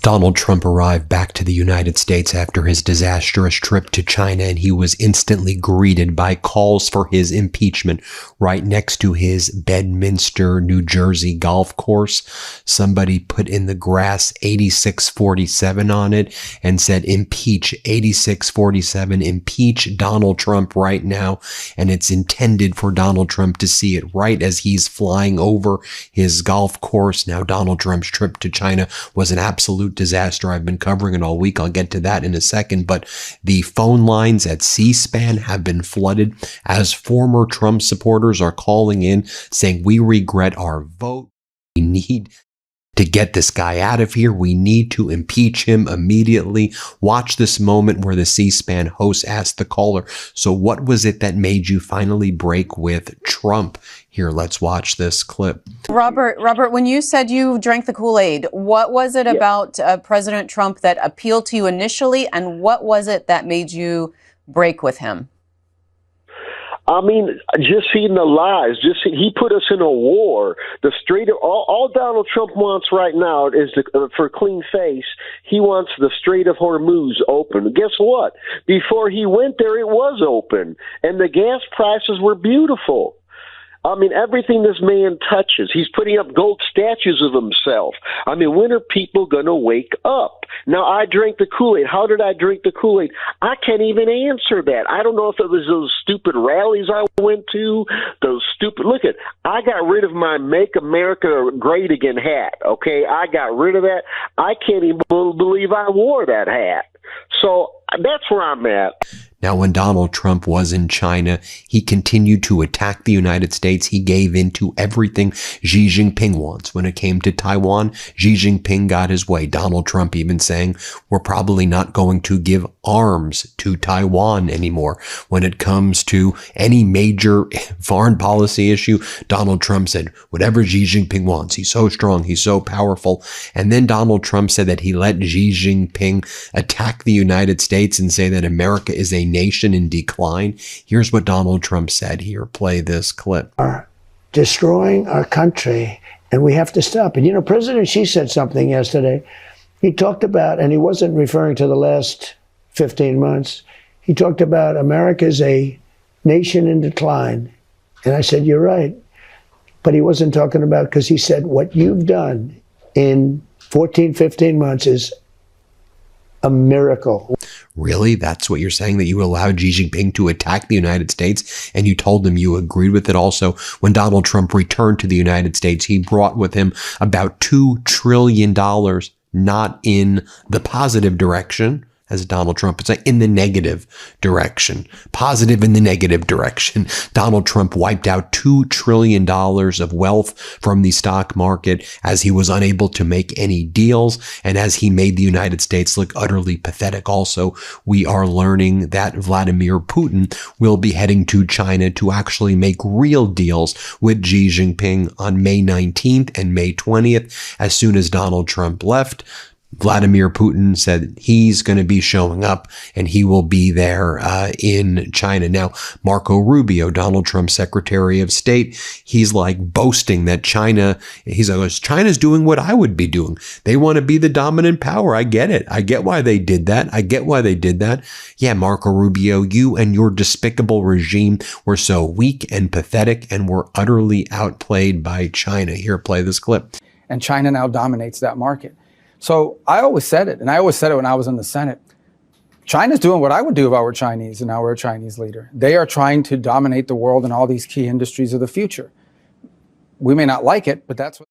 Donald Trump arrived back to the United States after his disastrous trip to China, and he was instantly greeted by calls for his impeachment right next to his Bedminster, New Jersey golf course. Somebody put in the grass 8647 on it and said, "Impeach 8647, impeach Donald Trump right now." And it's intended for Donald Trump to see it right as he's flying over his golf course. Now, Donald Trump's trip to China was an absolute disaster. I've been covering it all week. I'll get to that in a second. But the phone lines at C-SPAN have been flooded as former Trump supporters are calling in saying, "We regret our vote. We need to get this guy out of here. We need to impeach him immediately." Watch this moment where the C-SPAN host asked the caller, "So what was it that made you finally break with Trump?" Here, let's watch this clip. Robert, when you said you drank the Kool-Aid, what was it about President Trump that appealed to you initially, and what was it that made you break with him? I mean, just feeding the lies. He put us in a war. The Strait of all Donald Trump wants right now is for clean face. He wants the Strait of Hormuz open. Guess what? Before he went there, it was open, and the gas prices were beautiful. I mean, everything this man touches, he's putting up gold statues of himself. I mean, when are people going to wake up? Now, I drank the Kool-Aid. How did I drink the Kool-Aid? I can't even answer that. I don't know if it was those stupid rallies I went to, I got rid of my Make America Great Again hat, okay? I got rid of that. I can't even believe I wore that hat. So that's where I'm at. Now, when Donald Trump was in China, he continued to attack the United States. He gave in to everything Xi Jinping wants. When it came to Taiwan, Xi Jinping got his way. Donald Trump even saying, "We're probably not going to give arms to Taiwan anymore." When it comes to any major foreign policy issue, Donald Trump said, whatever Xi Jinping wants. He's so strong. He's so powerful. And then Donald Trump said that he let Xi Jinping attack the United States and say that America is a nation in decline. Here's what Donald Trump said. Here, play this clip. Are destroying our country, and we have to stop. And you know, President Xi said something yesterday. He talked about, and he wasn't referring to the last 15 months, he talked about America is a nation in decline. And I said, you're right. But he wasn't talking about, because he said, what you've done in 14, 15 months is a miracle. Really? That's what you're saying, that you allowed Xi Jinping to attack the United States, and you told them you agreed with it? Also, when Donald Trump returned to the United States, he brought with him about $2 trillion, not in the positive direction, as Donald Trump would say, in the negative direction. Positive in the negative direction. Donald Trump wiped out $2 trillion of wealth from the stock market as he was unable to make any deals, and as he made the United States look utterly pathetic. Also, we are learning that Vladimir Putin will be heading to China to actually make real deals with Xi Jinping on May 19th and May 20th. As soon as Donald Trump left, Vladimir Putin said he's going to be showing up and he will be there in China. Now, Marco Rubio, Donald Trump's Secretary of State, he's like boasting that he's like, China's doing what I would be doing. They want to be the dominant power. I get it. I get why they did that. Yeah, Marco Rubio, you and your despicable regime were so weak and pathetic and were utterly outplayed by China. Here, play this clip. And China now dominates that market. So I always said it, and I always said it when I was in the Senate. China's doing what I would do if I were Chinese and I were a Chinese leader. They are trying to dominate the world in all these key industries of the future. We may not like it, but that's what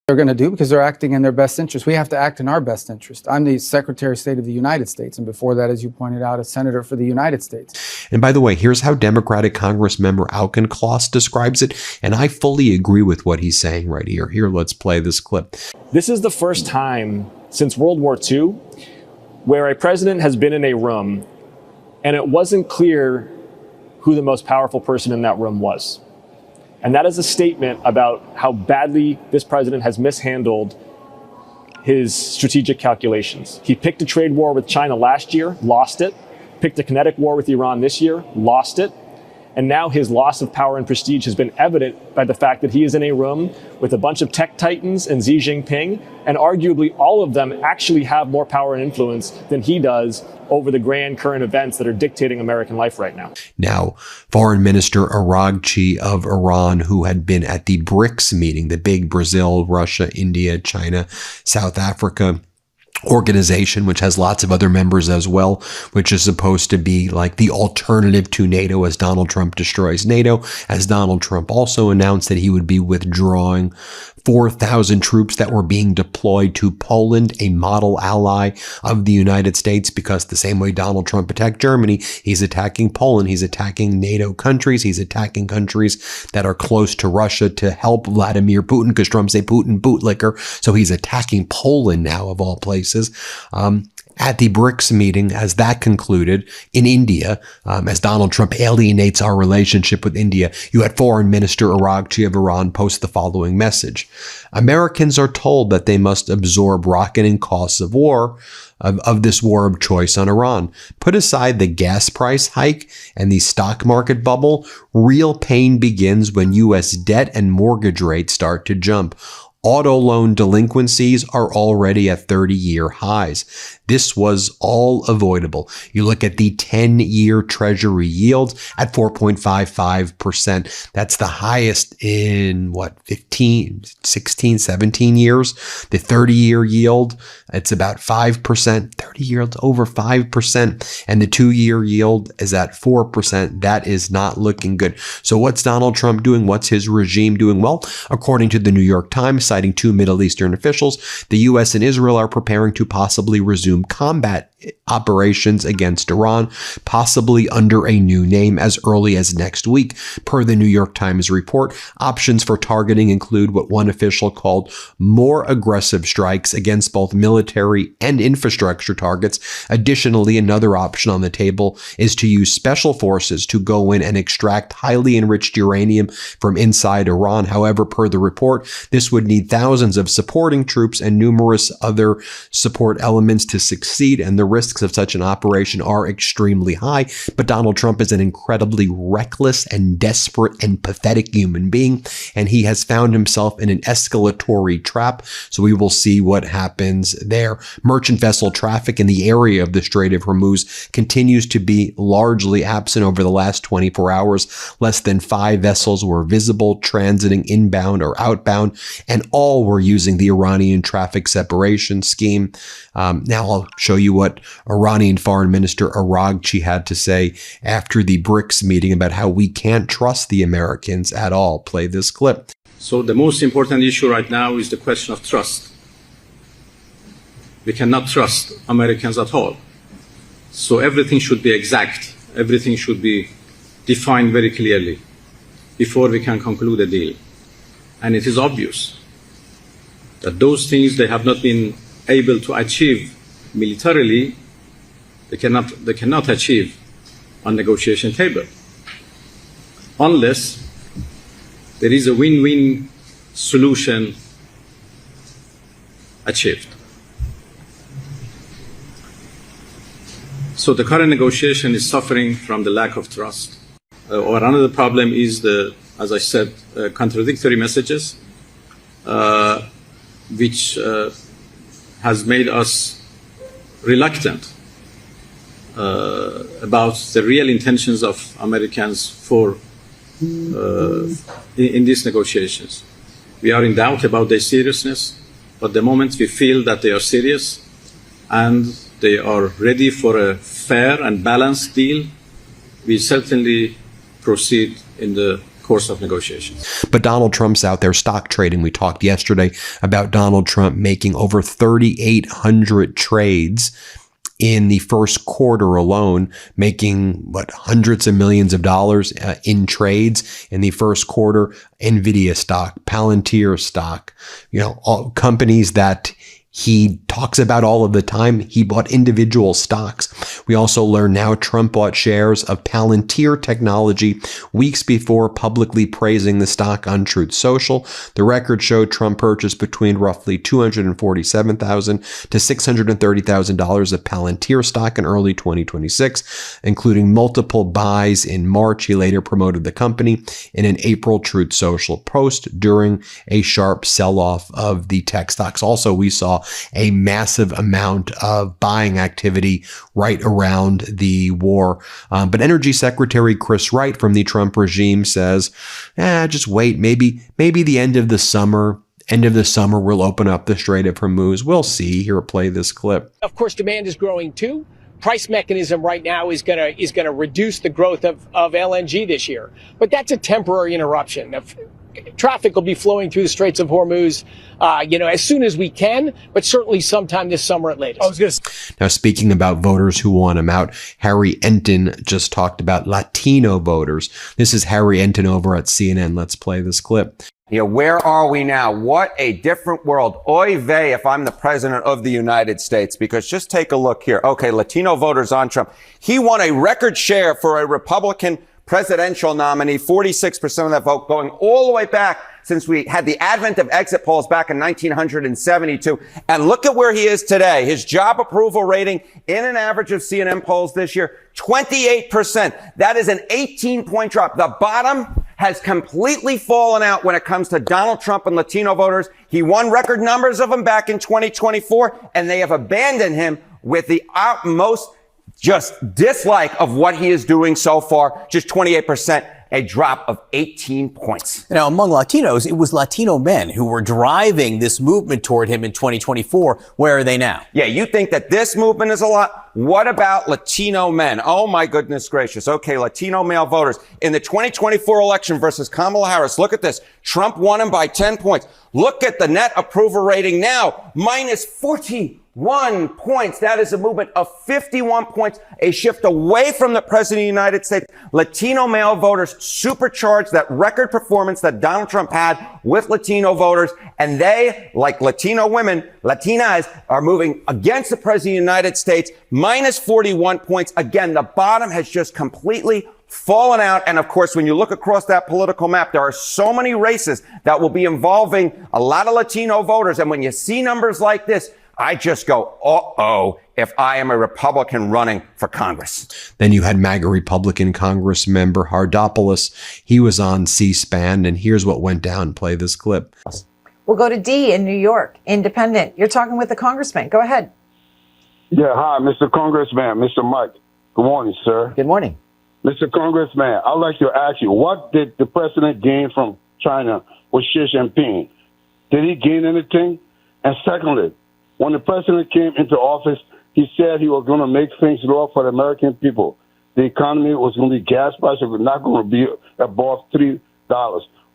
they're going to do because they're acting in their best interest. We have to act in our best interest. I'm the Secretary of State of the United States, and before that, as you pointed out, a senator for the United States. And by the way, here's how Democratic Congress member Auchincloss describes it, and I fully agree with what he's saying right here. Here, let's play this clip. This is the first time since World War II where a president has been in a room and it wasn't clear who the most powerful person in that room was. And that is a statement about how badly this president has mishandled his strategic calculations. He picked a trade war with China last year, lost it. Picked a kinetic war with Iran this year, lost it. And now his loss of power and prestige has been evident by the fact that he is in a room with a bunch of tech titans and Xi Jinping, and arguably all of them actually have more power and influence than he does over the grand current events that are dictating American life right now. Now, Foreign Minister Araghchi of Iran, who had been at the BRICS meeting, the big Brazil, Russia, India, China, South Africa organization, which has lots of other members as well, which is supposed to be like the alternative to NATO as Donald Trump destroys NATO, as Donald Trump also announced that he would be withdrawing 4,000 troops that were being deployed to Poland, a model ally of the United States, because the same way Donald Trump attacked Germany, he's attacking Poland, he's attacking NATO countries, he's attacking countries that are close to Russia to help Vladimir Putin, because Trump's a Putin bootlicker, so he's attacking Poland now, of all places. At the BRICS meeting, as that concluded in India, as Donald Trump alienates our relationship with India, you had Foreign Minister Araghchi of Iran post the following message. Americans are told that they must absorb rocketing costs of war, of this war of choice on Iran. Put aside the gas price hike and the stock market bubble, real pain begins when U.S. debt and mortgage rates start to jump. Auto loan delinquencies are already at 30-year highs. This was all avoidable. You look at the 10-year Treasury yield at 4.55%. That's the highest in, 15, 16, 17 years. The 30-year yield, it's about 5%. 30 yields over 5%. And the 2-year yield is at 4%. That is not looking good. So what's Donald Trump doing? What's his regime doing? Well, according to the New York Times, citing 2 Middle Eastern officials, the U.S. and Israel are preparing to possibly resume combat operations against Iran, possibly under a new name as early as next week. Per the New York Times report, options for targeting include what one official called more aggressive strikes against both military and infrastructure targets. Additionally, another option on the table is to use special forces to go in and extract highly enriched uranium from inside Iran. However, per the report, this would need thousands of supporting troops and numerous other support elements to succeed, and the risks of such an operation are extremely high. But Donald Trump is an incredibly reckless and desperate and pathetic human being, and he has found himself in an escalatory trap. So we will see what happens there. Merchant vessel traffic in the area of the Strait of Hormuz continues to be largely absent over the last 24 hours. Less than 5 vessels were visible transiting inbound or outbound, and all were using the Iranian traffic separation scheme. Now I'll show you what Iranian Foreign Minister Araghchi had to say after the BRICS meeting about how we can't trust the Americans at all. Play this clip. So the most important issue right now is the question of trust. We cannot trust Americans at all. So everything should be exact. Everything should be defined very clearly before we can conclude a deal. And it is obvious that those things they have not been able to achieve militarily, they cannot achieve on negotiation table unless there is a win-win solution achieved. So the current negotiation is suffering from the lack of trust. Or another problem is as I said, contradictory messages, which has made us reluctant about the real intentions of Americans in these negotiations. We are in doubt about their seriousness, but the moment we feel that they are serious and they are ready for a fair and balanced deal, we certainly proceed in the course of negotiations. But Donald Trump's out there stock trading. We talked yesterday about Donald Trump making over 3,800 trades in the first quarter alone, making hundreds of millions of dollars in trades in the first quarter. Nvidia stock, Palantir stock, all companies that he talks about all of the time. He bought individual stocks. We also learn now Trump bought shares of Palantir Technology weeks before publicly praising the stock on Truth Social. The record showed Trump purchased between roughly $247,000 to $630,000 of Palantir stock in early 2026, including multiple buys in March. He later promoted the company in an April Truth Social post during a sharp sell-off of the tech stocks. Also, we saw a massive amount of buying activity right around the war. But Energy Secretary Chris Wright from the Trump regime says, just wait, maybe the end of the summer we'll open up the Strait of Hormuz. We'll see. Here, play this clip. Of course, demand is growing too. Price mechanism right now is going to reduce the growth of LNG this year. But that's a temporary interruption. Traffic will be flowing through the Straits of Hormuz, as soon as we can, but certainly sometime this summer at latest. Now, speaking about voters who want him out, Harry Enton just talked about Latino voters. This is Harry Enton over at CNN. Let's play this clip. Where are we now? What a different world. Oy vey if I'm the president of the United States, because just take a look here. Okay, Latino voters on Trump. He won a record share for a Republican presidential nominee, 46% of that vote, going all the way back since we had the advent of exit polls back in 1972. And look at where he is today. His job approval rating in an average of CNN polls this year, 28%. That is an 18-point drop. The bottom has completely fallen out when it comes to Donald Trump and Latino voters. He won record numbers of them back in 2024, and they have abandoned him with the utmost just dislike of what he is doing so far. Just 28%, a drop of 18 points. Now, among Latinos, it was Latino men who were driving this movement toward him in 2024. Where are they now? Yeah, you think that this movement is a lot? What about Latino men? Oh, my goodness gracious. Okay, Latino male voters. In the 2024 election versus Kamala Harris, look at this. Trump won him by 10 points. Look at the net approval rating now, minus 41 points. That is a movement of 51 points, a shift away from the president of the United States. Latino male voters supercharged that record performance that Donald Trump had with Latino voters. And they, like Latino women, Latinas, are moving against the president of the United States, minus 41 points. Again, the bottom has just completely fallen out. And of course, when you look across that political map, there are so many races that will be involving a lot of Latino voters. And when you see numbers like this, I just go, uh-oh, if I am a Republican running for Congress. Then you had MAGA Republican Congress member Hardopoulos. He was on C-SPAN, and here's what went down. Play this clip. We'll go to D in New York, independent. You're talking with the congressman. Go ahead. Yeah, hi, Mr. Congressman, Mr. Mike. Good morning, sir. Good morning. Mr. Congressman, I'd like to ask you, what did the president gain from China with Xi Jinping? Did he gain anything? And secondly, when the president came into office, he said he was going to make things lower for the American people. The economy was going to be, gas prices were not going to be above $3.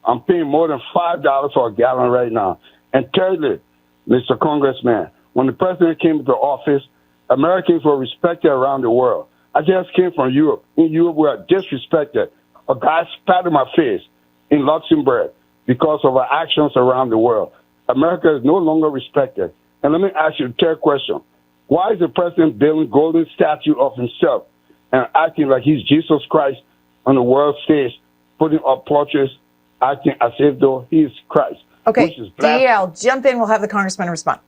I'm paying more than $5 for a gallon right now. And thirdly, Mr. Congressman, when the president came into office, Americans were respected around the world. I just came from Europe. In Europe, we are disrespected. A guy spat in my face in Luxembourg because of our actions around the world. America is no longer respected. And let me ask you a third question. Why is the president building golden statue of himself and acting like he's Jesus Christ on the world stage, putting up portraits, acting as if though he is Christ? Okay, DL, jump in. We'll have the congressman respond.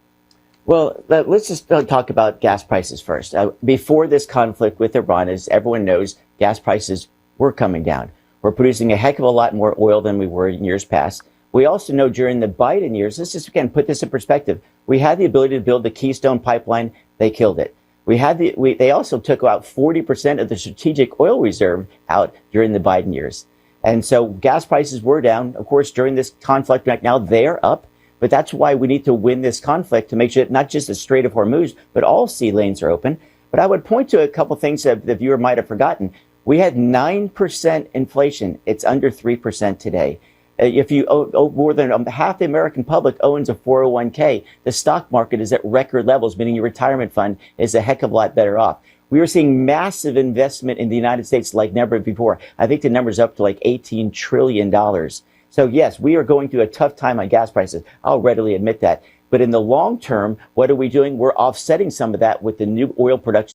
Well, let's just talk about gas prices first. Before this conflict with Iran, as everyone knows, gas prices were coming down. We're producing a heck of a lot more oil than we were in years past. We also know during the Biden years, let's just again put this in perspective. We had the ability to build the Keystone Pipeline. They killed it. They also took about 40% of the strategic oil reserve out during the Biden years. And so gas prices were down. Of course, during this conflict right now, they're up. But that's why we need to win this conflict to make sure that not just the Strait of Hormuz, but all sea lanes are open. But I would point to a couple things that the viewer might have forgotten. We had 9% inflation. It's under 3% today. If you owe more than half the American public owns a 401k, the stock market is at record levels, meaning your retirement fund is a heck of a lot better off. We are seeing massive investment in the United States like never before. I think the number's up to like $18 trillion. So yes, we are going through a tough time on gas prices. I'll readily admit that. But in the long term, what are we doing? We're offsetting some of that with the new oil production.